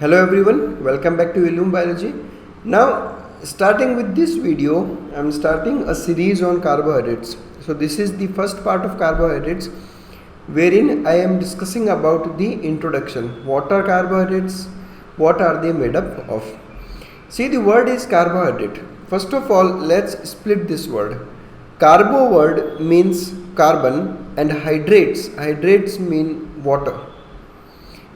Hello everyone, welcome back to Illum Biology. Now, starting with this video, I am starting a series on carbohydrates. So this is the first part of carbohydrates, wherein I am discussing about the introduction. What are carbohydrates? What are they made up of? See, the word is carbohydrate. First of all, let's split this word. Carbo word means carbon and hydrates mean water.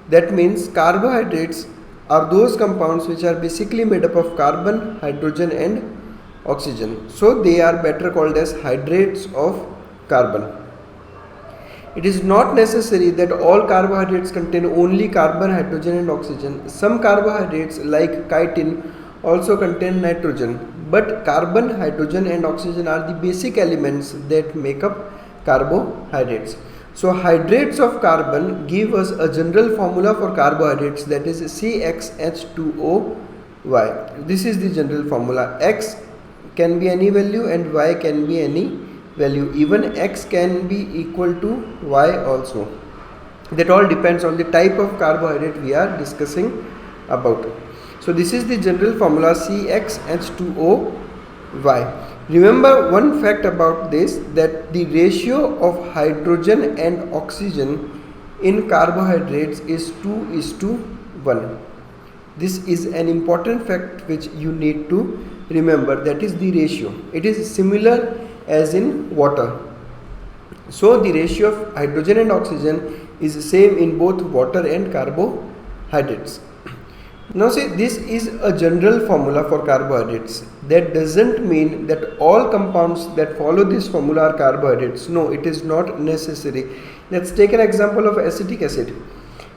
That means carbohydrates are those compounds which are basically made up of carbon, hydrogen and oxygen. So they are better called as hydrates of carbon. It is not necessary that all carbohydrates contain only carbon, hydrogen and oxygen. Some carbohydrates like chitin also contain nitrogen. But carbon, hydrogen and oxygen are the basic elements that make up carbohydrates. So hydrates of carbon give us a general formula for carbohydrates, that is CxH2OY. This is the general formula. X can be any value and Y can be any value. Even X can be equal to Y also. That all depends on the type of carbohydrate we are discussing about. So this is the general formula CxH2OY. Remember one fact about this, that the ratio of hydrogen and oxygen in carbohydrates is 2:1. This is an important fact which you need to remember, that is the ratio. It is similar as in water. So the ratio of hydrogen and oxygen is same in both water and carbohydrates. Now see, this is a general formula for carbohydrates. That doesn't mean that all compounds that follow this formula are carbohydrates. No, it is not necessary. Let's take an example of acetic acid.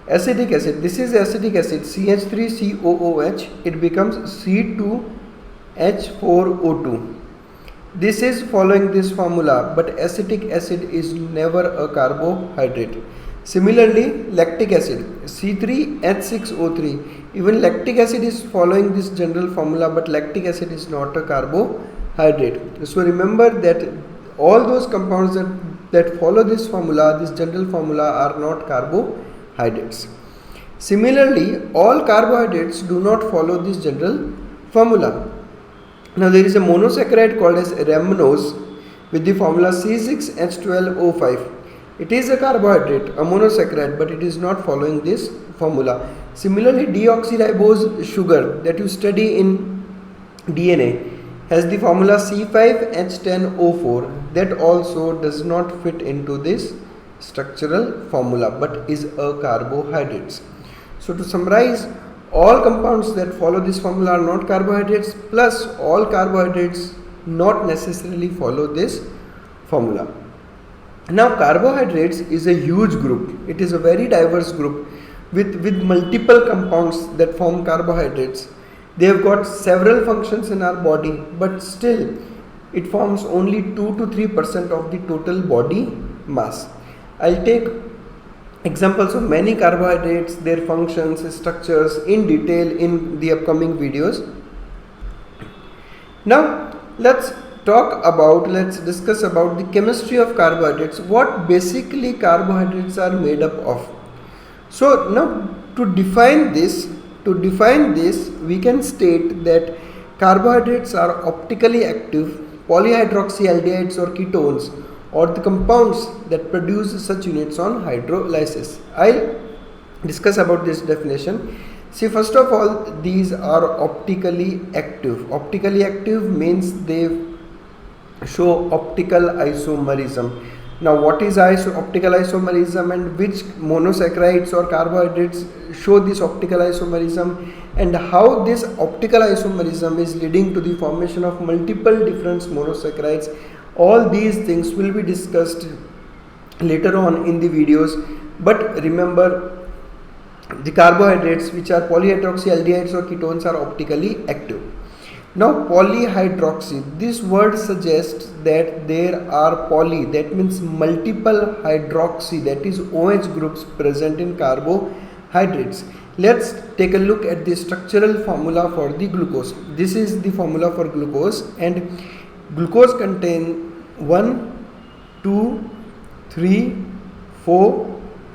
Acetic acid, this is acetic acid, CH3COOH, it becomes C2H4O2. This is following this formula, but acetic acid is never a carbohydrate. Similarly, lactic acid, C3H6O3, even lactic acid is following this general formula, but lactic acid is not a carbohydrate. So remember that all those compounds that follow this formula, this general formula, are not carbohydrates. Similarly, all carbohydrates do not follow this general formula. Now there is a monosaccharide called as rhamnose with the formula C6H12O5. It is a carbohydrate, a monosaccharide, but it is not following this formula. Similarly, deoxyribose sugar that you study in DNA has the formula C5H10O4. That also does not fit into this structural formula, but is a carbohydrate. So to summarize, all compounds that follow this formula are not carbohydrates, plus all carbohydrates not necessarily follow this formula. Now carbohydrates is a huge group. It is a very diverse group with multiple compounds that form carbohydrates. They have got several functions in our body, but still it forms only 2 to 3% of the total body mass. I'll take examples of many carbohydrates, their functions, structures in detail in the upcoming videos. Now let's discuss about the chemistry of carbohydrates, what basically carbohydrates are made up of. So now to define this we can state that carbohydrates are optically active polyhydroxyaldehydes or ketones, or the compounds that produce such units on hydrolysis. I'll discuss about this definition. See, first of all, these are optically active. Optically active means they show optical isomerism. Now what is optical isomerism, and which monosaccharides or carbohydrates show this optical isomerism, and how this optical isomerism is leading to the formation of multiple different monosaccharides. All these things will be discussed later on in the videos, but remember, the carbohydrates which are polyhydroxyaldehydes or ketones are optically active. Now polyhydroxy, this word suggests that there are that means multiple hydroxy, that is OH groups present in carbohydrates. Let's take a look at the structural formula for the glucose. This is the formula for glucose, and glucose contain 1, 2, 3, 4,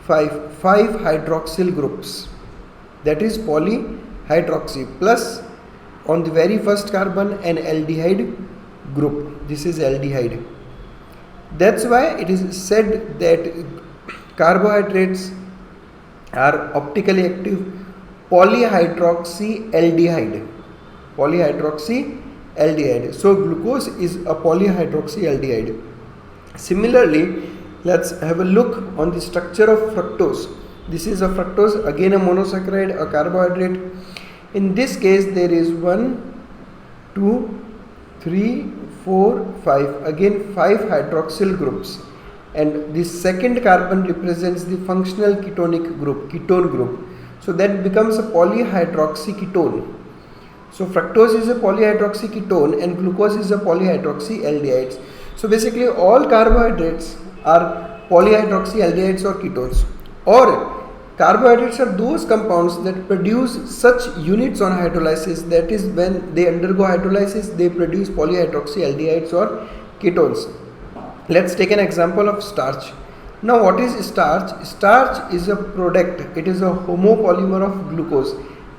5 hydroxyl groups. that is polyhydroxy, plus on the very first carbon an aldehyde group. This is aldehyde. That's why it is said that carbohydrates are optically active polyhydroxyaldehyde. Polyhydroxyaldehyde. So glucose is a polyhydroxyaldehyde. Similarly, let's have a look on the structure of fructose. This is a fructose, again a monosaccharide, a carbohydrate. In this case, there is 1, 2, 3, 4, 5. Again 5 hydroxyl groups. And the second carbon represents the functional ketonic group, ketone group. So that becomes a polyhydroxyketone. So fructose is a polyhydroxyketone and glucose is a polyhydroxyaldehydes. So basically all carbohydrates are polyhydroxyaldehydes or ketones. Or carbohydrates are those compounds that produce such units on hydrolysis, that is when they undergo hydrolysis they produce polyhydroxyaldehydes or ketones. Let's take an example of starch. Now what is starch? Starch is a product, it is a homopolymer of glucose.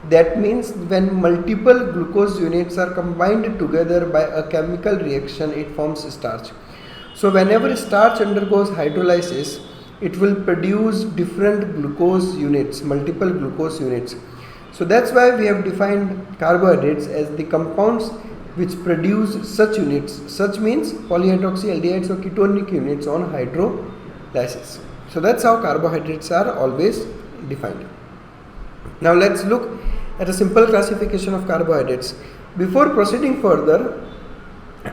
That means when multiple glucose units are combined together by a chemical reaction, it forms starch. So whenever starch undergoes hydrolysis, it will produce different glucose units, multiple glucose units. So that's why we have defined carbohydrates as the compounds which produce such units. Such means polyhydroxyaldehydes or ketonic units on hydrolysis. So that's how carbohydrates are always defined. Now let's look at a simple classification of carbohydrates. Before proceeding further,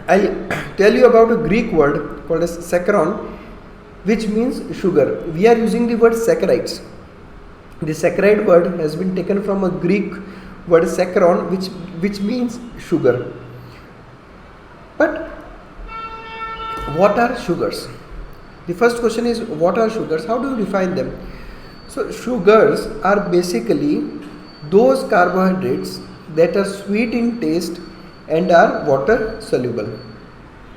I'll tell you about a Greek word called as saccharon, which means sugar. We are using the word saccharides. The saccharide word has been taken from a Greek word saccharon, which means sugar. But what are sugars? The first question is, what are sugars? How do you define them? So sugars are basically those carbohydrates that are sweet in taste and are water soluble.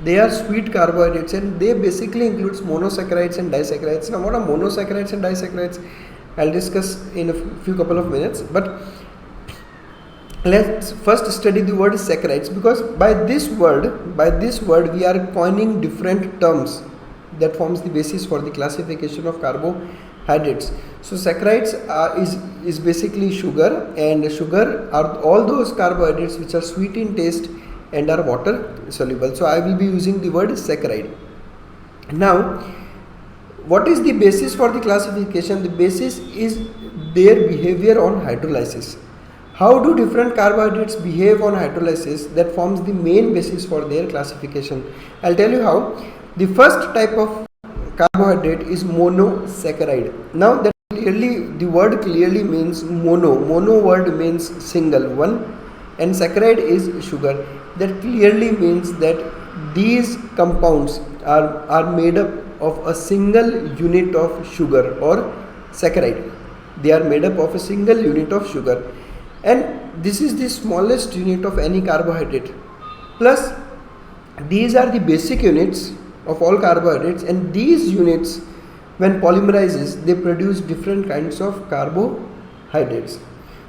They are sweet carbohydrates and they basically includes monosaccharides and disaccharides. Now what are monosaccharides and disaccharides? I'll discuss in a few couple of minutes, but let's first study the word saccharides, because by this word we are coining different terms that forms the basis for the classification of carbohydrates. So saccharides is basically sugar, and sugar are all those carbohydrates which are sweet in taste and are water soluble. So I will be using the word saccharide. Now what is the basis for the classification? The basis is their behavior on hydrolysis. How do different carbohydrates behave on hydrolysis? That forms the main basis for their classification. I'll tell you how. The first type of carbohydrate is monosaccharide. Now that the word clearly means mono. Mono word means single, one, and saccharide is sugar. That clearly means that these compounds are made up of a single unit of sugar or saccharide. They are made up of a single unit of sugar, and this is the smallest unit of any carbohydrate. Plus these are the basic units of all carbohydrates, and these units when polymerizes they produce different kinds of carbohydrates.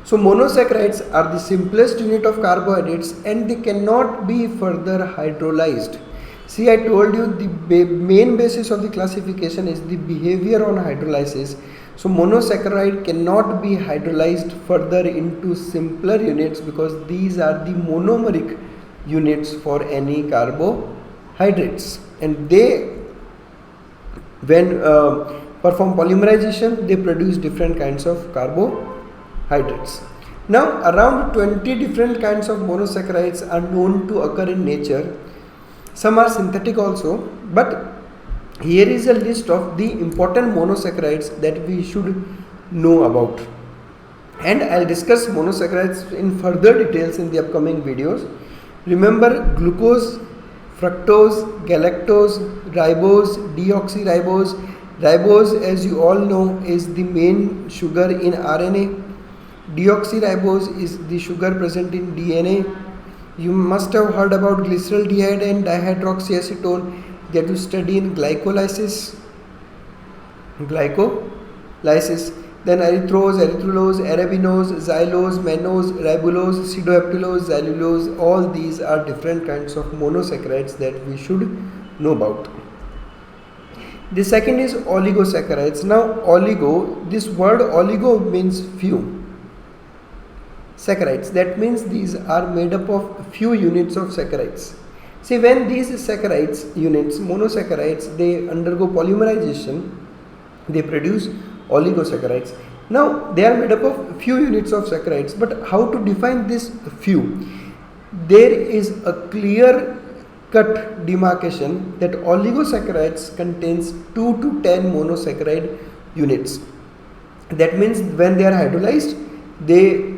So monosaccharides are the simplest unit of carbohydrates and they cannot be further hydrolyzed. See, I told you the main basis of the classification is the behavior on hydrolysis. So monosaccharide cannot be hydrolyzed further into simpler units because these are the monomeric units for any carbohydrates, and they when perform polymerization they produce different kinds of carbohydrates. Now around 20 different kinds of monosaccharides are known to occur in nature. Some are synthetic also, but here is a list of the important monosaccharides that we should know about, and I'll discuss monosaccharides in further details in the upcoming videos. Remember, glucose, fructose, galactose, ribose, deoxyribose. Ribose, as you all know, is the main sugar in RNA. Deoxyribose is the sugar present in DNA. You must have heard about glyceraldehyde and dihydroxyacetone that you study in glycolysis. then erythrose, erythrulose, arabinose, xylose, mannose, ribulose, pseudoheptulose, xylulose, all these are different kinds of monosaccharides that we should know about. The second is oligosaccharides. Now oligo, this word oligo means few. Saccharides, that means these are made up of few units of saccharides. See, when these saccharides units, monosaccharides, they undergo polymerization, they produce oligosaccharides. Now they are made up of few units of saccharides, but how to define this few? There is a clear cut demarcation that oligosaccharides contains 2 to 10 monosaccharide units. That means when they are hydrolyzed, they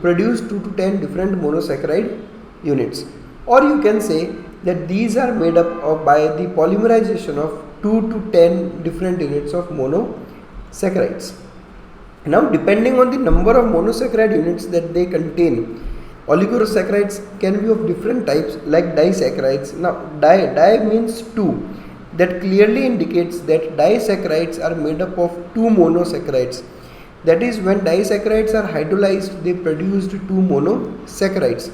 produce 2 to 10 different monosaccharide units. Or you can say that these are made up of by the polymerization of 2 to 10 different units of monosaccharides. Now depending on the number of monosaccharide units that they contain, oligosaccharides can be of different types like disaccharides. Now di means 2. That clearly indicates that disaccharides are made up of 2 monosaccharides. That is, when disaccharides are hydrolyzed, they produce 2 monosaccharides.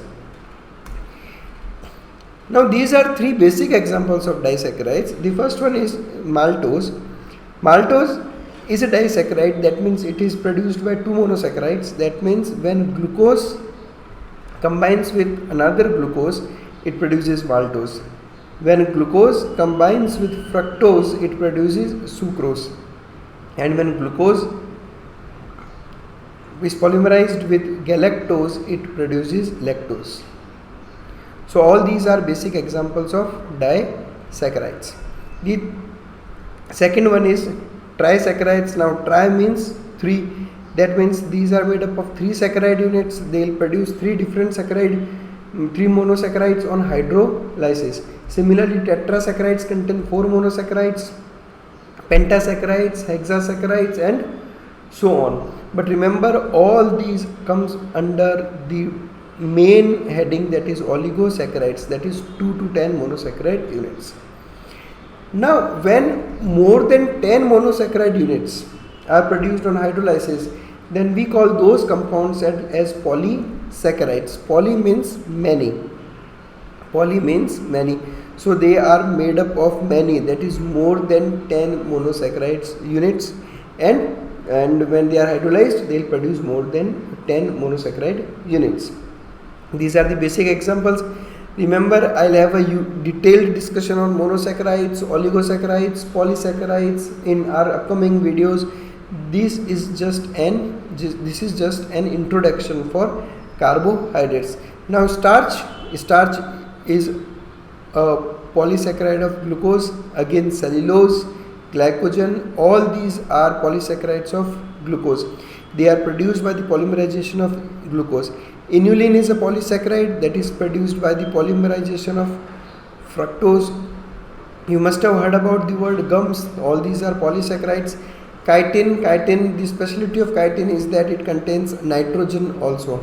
Now these are 3 basic examples of disaccharides. The first one is maltose. Maltose is a disaccharide, that means it is produced by 2 monosaccharides. That means when glucose combines with another glucose, it produces maltose. When glucose combines with fructose, it produces sucrose. And when glucose is polymerized with galactose, it produces lactose. So all these are basic examples of disaccharides. The second one is trisaccharides. Now tri means 3. That means these are made up of 3 saccharide units. They will produce 3 different saccharide, 3 monosaccharides on hydrolysis. Similarly, tetrasaccharides contain 4 monosaccharides, pentasaccharides, hexasaccharides, and so on. But remember, all these comes under the main heading, that is oligosaccharides, that is 2 to 10 monosaccharide units. Now when more than 10 monosaccharide units are produced on hydrolysis, then we call those compounds as polysaccharides. Poly means many. Poly means many. So they are made up of many, that is more than 10 monosaccharides units, and when they are hydrolyzed, they will produce more than 10 monosaccharide units. These are the basic examples. Remember, I will have a detailed discussion on monosaccharides, oligosaccharides, polysaccharides in our upcoming videos. This is just an introduction for carbohydrates. Now starch is a polysaccharide of glucose. Again, cellulose, glycogen, all these are polysaccharides of glucose. They are produced by the polymerization of glucose. Inulin is a polysaccharide that is produced by the polymerization of fructose. You must have heard about the word gums. All these are polysaccharides. Chitin, the specialty of chitin is that it contains nitrogen also.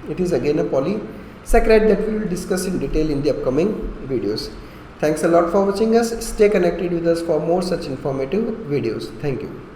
It is again a polysaccharide that we will discuss in detail in the upcoming videos. Thanks a lot for watching us. Stay connected with us for more such informative videos. Thank you.